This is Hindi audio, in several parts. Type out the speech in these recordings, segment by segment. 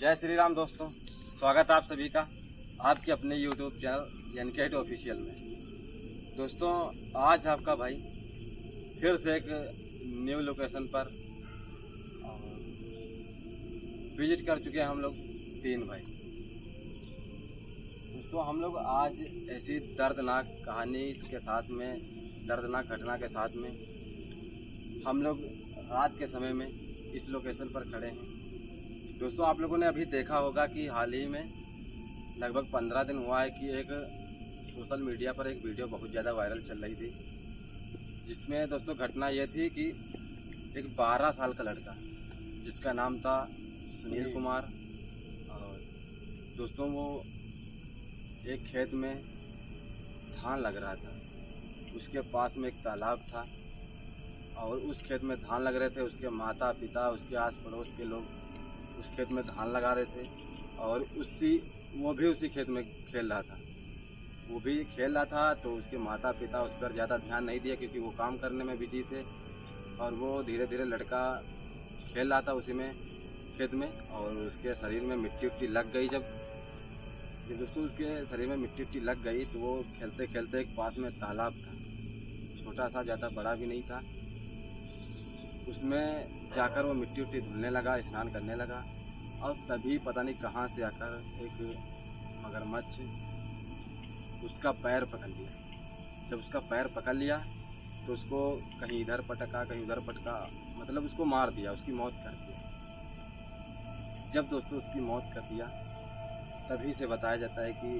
जय श्री राम दोस्तों, स्वागत है आप सभी का आपके अपने YouTube चैनल एनकेट ऑफिशियल में। दोस्तों, आज आपका भाई फिर से एक न्यू लोकेशन पर विजिट कर चुके हैं हम लोग तीन भाई। दोस्तों, हम लोग आज ऐसी दर्दनाक कहानी के साथ में, दर्दनाक घटना के साथ में हम लोग रात के समय में इस लोकेशन पर खड़े हैं। दोस्तों, आप लोगों ने अभी देखा होगा कि हाल ही में लगभग 15 दिन हुआ है कि एक सोशल मीडिया पर एक वीडियो बहुत ज़्यादा वायरल चल रही थी, जिसमें दोस्तों घटना ये थी कि एक 12 साल का लड़का जिसका नाम था सुनील कुमार, और दोस्तों वो एक खेत में धान लग रहा था। उसके पास में एक तालाब था और उस खेत में धान लग रहे थे। उसके माता पिता, उसके आस पड़ोस के लोग उस खेत में धान लगा रहे थे और वो भी उसी खेत में खेल रहा था। वो भी खेल रहा था तो उसके माता पिता उस पर ज़्यादा ध्यान नहीं दिया क्योंकि वो काम करने में बिजी थे। और वो धीरे धीरे लड़का खेल रहा था उसी में खेत में, और उसके शरीर में मिट्टी उट्टी लग गई। जब दोस्तों उसके शरीर में मिट्टी उट्टी लग गई तो वो खेलते खेलते एक पास में तालाब था, छोटा सा, ज़्यादा बड़ा भी नहीं था। उसमें जाकर वो मिट्टी उट्टी धुलने लगा, स्नान करने लगा। और तभी पता नहीं कहाँ से आकर एक मगरमच्छ उसका पैर पकड़ लिया। जब उसका पैर पकड़ लिया तो उसको कहीं इधर पटका कहीं उधर पटका, मतलब उसको मार दिया, उसकी मौत कर दिया। जब दोस्तों उसकी मौत कर दिया तभी से बताया जाता है कि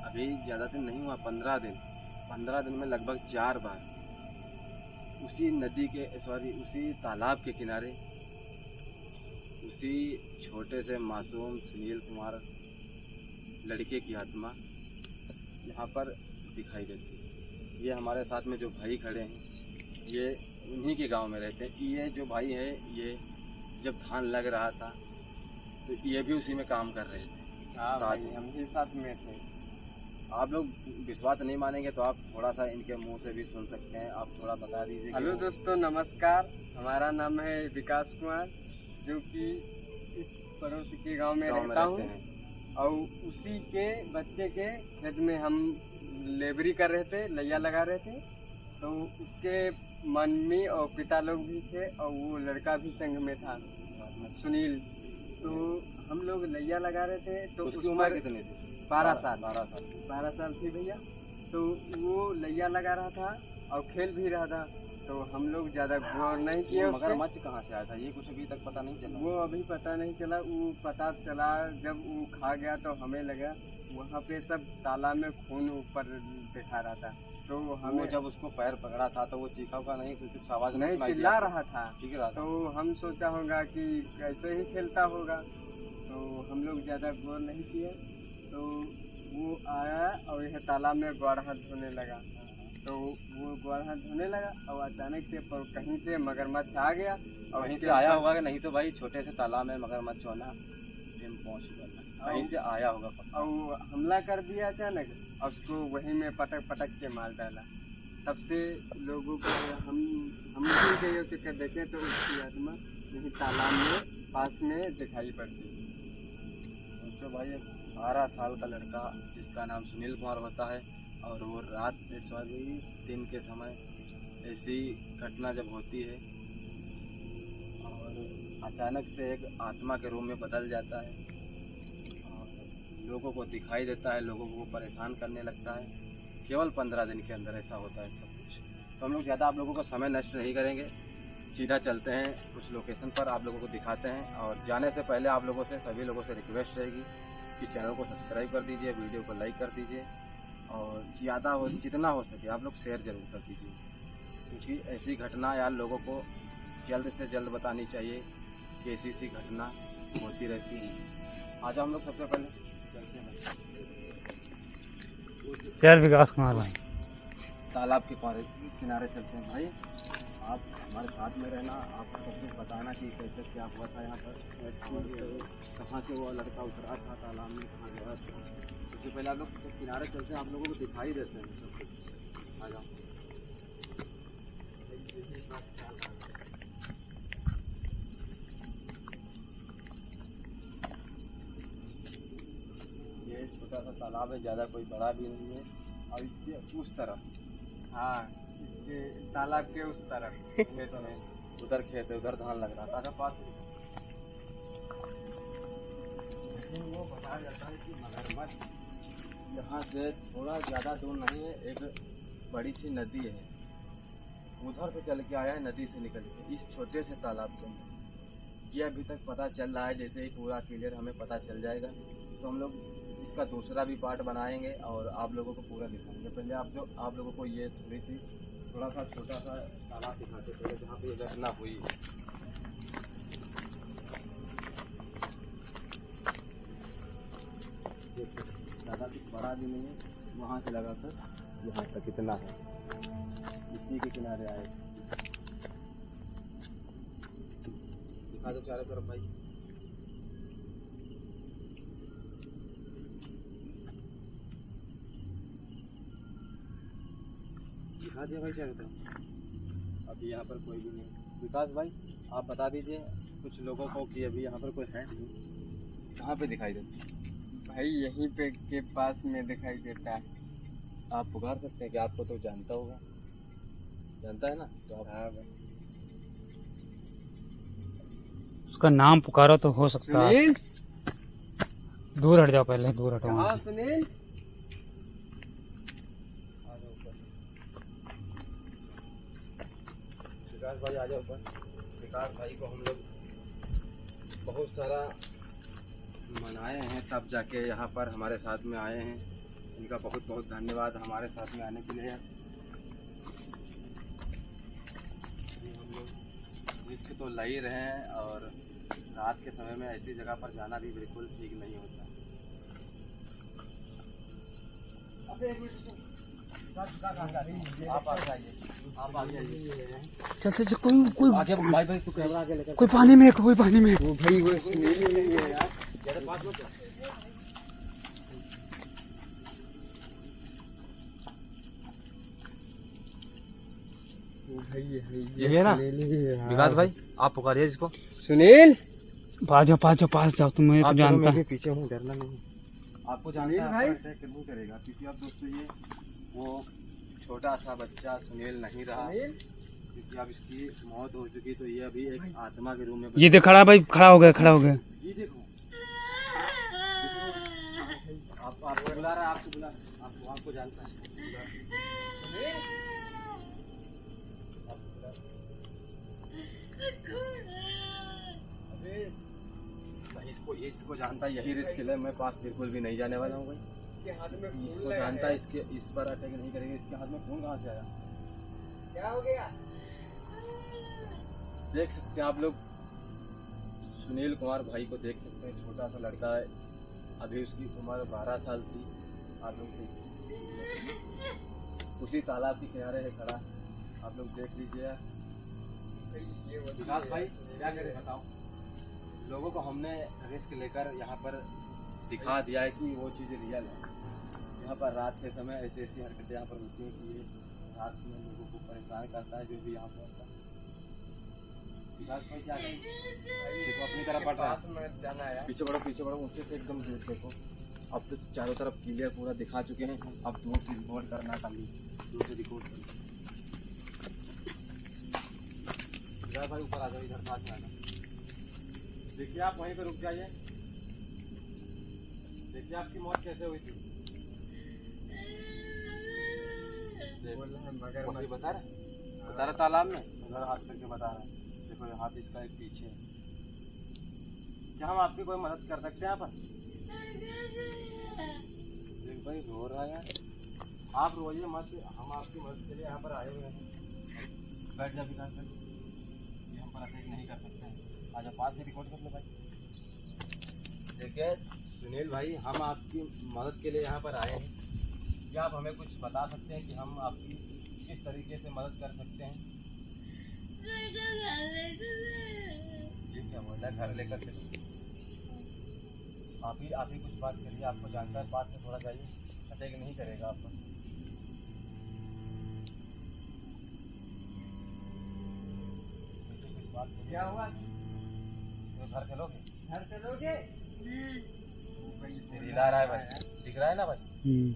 अभी ज़्यादा दिन नहीं हुआ, 15 दिन में लगभग 4 बार उसी नदी के उसी तालाब के किनारे उसी छोटे से मासूम सुनील कुमार लड़के की आत्मा यहाँ पर दिखाई देती है। ये हमारे साथ में जो भाई खड़े हैं ये उन्हीं के गांव में रहते हैं। ये जो भाई है ये जब धान लग रहा था तो ये भी उसी में काम कर रहे थे। हाँ भाई, हम भी साथ में थे। आप लोग विश्वास नहीं मानेंगे तो आप थोड़ा सा इनके मुंह से भी सुन सकते हैं। आप थोड़ा बता दीजिए। हेलो दोस्तों, नमस्कार। हमारा नाम है विकास कुमार, जो कि इस पड़ोस के गांव में रहता हूँ। और उसी के बच्चे के खेत में हम लेबरी कर रहे थे, लैया लगा रहे थे। तो उसके मम्मी और पिता लोग भी थे और वो लड़का भी संग में था, सुनील। तो हम लोग लैया लगा रहे थे। तो उसकी उम्र कितनी थी? 12 साल थी भैया। तो वो लैया लगा रहा था और खेल भी रहा था। तो हम लोग ज़्यादा गौर नहीं किए। मगरमच्छ कहाँ से आया था ये कुछ अभी तक पता नहीं चला। वो अभी पता नहीं चला। वो पता चला जब वो खा गया तो हमें लगा वहाँ पे सब तालाब में खून ऊपर दिखा रहा था। तो हमें जब उसको पैर पकड़ा था तो वो चीखा का नहीं, कुछ आवाज़ नहीं चिल्ला रहा था। ठीक रहा था। तो हम सोचा होगा कि कैसे ही खेलता होगा, तो हम लोग ज़्यादा गौर नहीं किए। तो वो आया और यह तालाब में गोड़ हाथ धोने लगा। तो वो गोड़ हाथ धोने लगा और अचानक से कहीं से मगरमच्छ आ गया और कहीं से आया होगा कि नहीं तो भाई छोटे से तालाब में मगरमच्छ होना इम्पॉसिबल है। कहीं से आया होगा और हमला कर दिया अचानक और उसको वहीं में पटक के मार डाला। तब से लोगों को हम भी गए तो देखे तो उसकी आत्मा यही तालाब में पास में दिखाई पड़ती। तो भाई 12 साल का लड़का जिसका नाम सुनील कुमार होता है, और वो रात दिन के समय ऐसी घटना जब होती है और अचानक से एक आत्मा के रूप में बदल जाता है और लोगों को दिखाई देता है, लोगों को परेशान करने लगता है। केवल 15 दिन के अंदर ऐसा होता है सब कुछ। तो हम लोग ज़्यादा आप लोगों का समय नष्ट नहीं करेंगे, सीधा चलते हैं उस लोकेशन पर, आप लोगों को दिखाते हैं। और जाने से पहले आप लोगों से, सभी लोगों से रिक्वेस्ट रहेगी कि चैनल को सब्सक्राइब कर दीजिए, वीडियो को लाइक कर दीजिए और जितना हो सके आप लोग शेयर ज़रूर कर दीजिए, क्योंकि ऐसी घटना यार लोगों को जल्द से जल्द बतानी चाहिए कि ऐसी घटना होती रहती है। आज हम लोग सबसे पहले चलते हैं चार विकास कुमार भाई, तालाब के किनारे चलते हैं। भाई आप हमारे साथ में रहना, आपको सब कुछ बताना कि कैसे क्या हुआ था यहाँ पर, कहाँ से वो लड़का उतरा था तालाब में, कहाँ गया था। सबसे पहले आप लोग किनारे चलते हैं, आप लोगों को दिखाई देते हैं सब कुछ। आ जाओ। छोटा सा तालाब है, ज़्यादा कोई बड़ा भी नहीं है। और इसके उस तरफ, हाँ, इसके तालाब के उस तरफ खेत में, उधर खेत है, उधर धान लग रहा था। पास लेकिन वो बताया जाता है कि मगरमच्छ यहाँ से थोड़ा ज़्यादा दूर नहीं है, एक बड़ी सी नदी है, उधर से चल के आया है, नदी से निकल के इस छोटे से तालाब के अंदर। ये अभी तक पता चल रहा है, जैसे ही पूरा क्लियर हमें पता चल जाएगा तो हम लोग इसका दूसरा भी पार्ट बनाएंगे और आप लोगों को पूरा दिखाएंगे। पहले आप लोगों को ये थोड़ा सा छोटा सा तालाब दिखाते थे जहाँ पे ये घटना हुई। ज़्यादा कुछ बड़ा भी नहीं है, वहाँ से लगाकर यहाँ तक इतना है, इसी के किनारे आए। दिखा दो चारों तरफ भाई। दिखा दिया भाई चारों तरफ। अभी यहाँ पर कोई भी नहीं। विकास भाई आप बता दीजिए कुछ लोगों को कि अभी यहाँ पर कोई है नहीं, कहाँ पे दिखाई देता है? भाई यहीं पे के पास में दिखाई देता है। आप पुकार सकते हैं कि आपको तो जानता होगा, जानता है ना, तो आप हाँ भाई। उसका नाम पुकारो तो हो सकता है। सुनील, दूर हट जाओ, पहले दूर हटो वहाँ हाँ से। सुनील, विकास भाई आ जाओ ऊपर। विकास भाई को हम लोग बहुत सारा मनाए हैं, तब जाके यहाँ पर हमारे साथ में आए हैं। इनका बहुत बहुत धन्यवाद हमारे साथ में आने के लिए। हम लोग रिस्क तो ले ही रहे हैं और रात के समय में ऐसी जगह पर जाना भी बिल्कुल ठीक नहीं होता। आप आ जाइए, आप आ जाइए। चल चल चल, कोई आगे भाई भाई तू कैमरा आगे लेकर। कोई पानी में, कोई पानी में। वो भाई वो सुनील ही नहीं है यार। ज़्यादा पास मत चल। वो भाई ये है ना? सुनील ही है, हाँ। विकास भाई आप पुकारिए इसको। सुनील, पास जाओ, तुम्हें तो जानता है। पीछे हूँ, डरना नहीं। आपको जानता है भाई? अटैक नहीं करेगा क्योंकि अब दोस्तों ये वो छोटा सा बच्चा सुनील नहीं रहा, क्योंकि अब इसकी मौत हो चुकी, तो ये अभी एक आत्मा के रूप में ये देख खड़ा है भाई, खड़ा हो गया। ये देखो आपको बुला रहा है, आपको बुला, आपको जानता है। इसको जानता है, यही रिस्क है। मैं पास बिल्कुल भी नहीं जाने वाला हूँ भाई। इसके हाथ में खून इसको लगा जानता है। है, इसके इस पर अटैक नहीं करेंगे। इसके हाथ में खून कहाँ से आया? क्या हो गया? देख सकते हैं आप लोग, सुनील कुमार भाई को देख सकते हैं। छोटा सा लड़का है, अभी उसकी उम्र 12 साल थी। आप लोग उसी तालाब के किनारे है खड़ा, आप लोग देख लीजिए। विकास भाई क्या करें बताओ? लोगों को हमने रिस्क लेकर यहाँ पर दिखा दिया है कि वो चीज़ रियल है। यहाँ पर रात के समय ऐसी ऐसी हरकतें यहाँ पर होती हैं कि ये रात में लोगों को परेशान करता है, जो भी यहाँ पर आता है। विकास भाई क्या करें? देखो अपनी तरफ बढ़ रहा है, जाना है। पीछे बढ़ो, ऊँचे से एकदम दूर देखो। अब तो चारों तरफ क्लियर पूरा दिखा चुके हैं, अब दूर से रिकॉर्ड करना खाली, दूर से रिकॉर्ड करना। विकास भाई ऊपर आ जाओ, इधर पास में आ जाओ। देखिए आप वहीं पे रुक जाइए। देखिए आपकी मौत कैसे हुई थी। वही बता रहा तालाब में, उधर हाथ करके बता रहा है। देखो ये हाथ इसका एक पीछे है। क्या हम आपकी कोई मदद कर सकते हैं यहाँ पर? देख भाई रो रहा है यार। आप रोइए मत, हम आपकी मदद के लिए यहाँ पर आए हुए हैं। बैठ जा विकास भाई, ये हम पर अटैक नहीं कर सकते हैं। आजा पास से रिकॉर्ड कर लो भाई। देखिए सुनील भाई, हम आपकी मदद के लिए यहाँ पर आए हैं। क्या आप हमें कुछ बता सकते हैं कि हम आपकी किस तरीके से मदद कर सकते हैं? ये क्या बोला, घर लेकर चलो। आप ही कुछ बात करिए, आपको जानता है, पास में थोड़ा जाइए, अटैक नहीं करेगा आप पर। क्या हुआ? तो घर चलोगे? घर चलोगे? हिला रहा है भाई। दिख रहा है ना भाई? हम्म।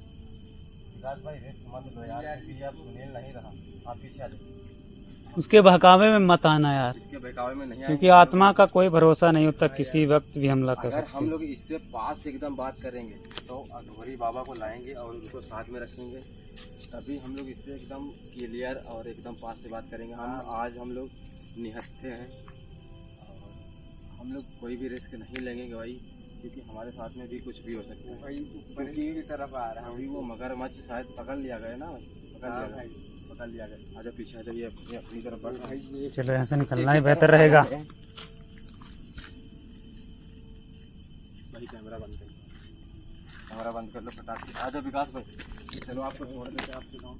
विकास भाई रिस्क मत लो यार, क्योंकि अब सुनील नहीं रहा, आप पीछे आ जाओ। उसके बहकावे में मत आना यार, इसके बहकावे में नहीं क्योंकि आएंगे। आत्मा का कोई भरोसा नहीं होता, किसी वक्त भी हमला कर अगर सकती हम है। लोग इससे पास से एकदम बात करेंगे तो अघोरी बाबा को लाएंगे और उनको साथ में रखेंगे, तभी हम लोग इससे एकदम क्लियर और एकदम पास से बात करेंगे। आज हम लोग निहत्थे हैं और हम लोग कोई भी रिस्क नहीं लेंगे भाई, क्योंकि हमारे साथ में भी कुछ भी हो सकता है। भाई ऊपर की तरफ आ रहा अभी वो मगरमच्छ शायद पकड़ लिया गया ना भाई, पकड़ लिया गया। आजा पीछे आजा, ये अपनी तरफ बढ़ रहा है। चलो यहाँ से निकलना ही बेहतर रहेगा। भाई कैमरा बंद कर लो फटाक से। आजा विकास भाई, चलो आपको छोड़ देते हैं, आपसे गाँव।